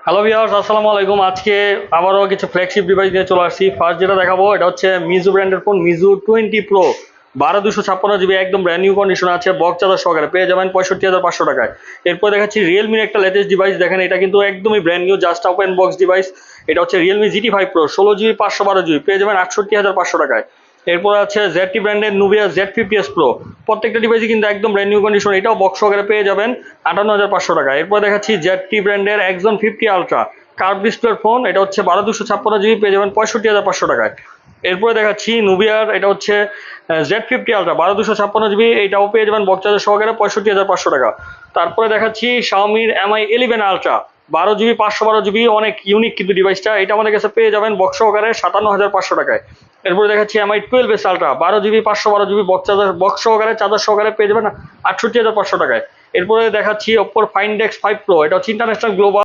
Hello viewers, আসসালামু আলাইকুম। আজকে আবারও কিছু ফ্ল্যাগশিপ ডিভাইস নিয়ে চলে আসছি। ফার্স্ট যেটা দেখাবো এটা হচ্ছে মিজু ব্র্যান্ডের ফোন, মিজু 20 প্রো 12/256 জিবি, একদম ব্র্যান্ড নিউ কন্ডিশন আছে, বক্স চার্জার সহকারে পেয়ে যাবেন 65,500 টাকায়। এরপর দেখাচ্ছি রিয়েলমির একটা লেটেস্ট ডিভাইস। দেখেন এটা কিন্তু একদমই brand new, just open box device. এটা হচ্ছে Realme GT5 pro 16 GB 512 GB, পেয়ে যাবেন 68,500 টাকায়। এরপর আছে ZT ব্র্যান্ডের নুবিয়া Z50s Pro, প্রত্যেকটা ডিভাইসই কিন্তু একদম ব্র্যান্ড নিউ কন্ডিশন, এটাও বক্স সহকারে পেয়ে যাবেন 58,500 টাকা। এরপর দেখাচ্ছি ZT ব্র্যান্ডের Exon 50 আলট্রা কার্ভ ডিসপ্লের ফোন, এটা হচ্ছে 12/256 জিবি, পেয়ে যাবেন 65,500 টাকায়। এরপরে দেখাচ্ছি নুবিয়ার, এটা হচ্ছে Z50 আলট্রা 12/256 জিবি, এটাও পেয়ে যাবেন বক্স চার্জার সহকারে 65,500 টাকা। তারপরে দেখাচ্ছি শাওমির MI 11 আলট্রা 12 জিবি 512 জিবি, অনেক ইউনিক কিন্তু ডিভাইসটা, এটা আমাদের কাছে পেয়ে যাবেন বক্স সহকারে 57,500 টাকায়। এরপরে দেখাচ্ছি MI 12s ultra 12 GB 512 GB, box সহকারে চার্জার সহকারে পেয়ে যাবেন 68,500 টাকায়। এরপরে দেখাচ্ছি ওপ্পোর Find X5 Pro, এটা হচ্ছে ইন্টারন্যাশনাল গ্লোবাল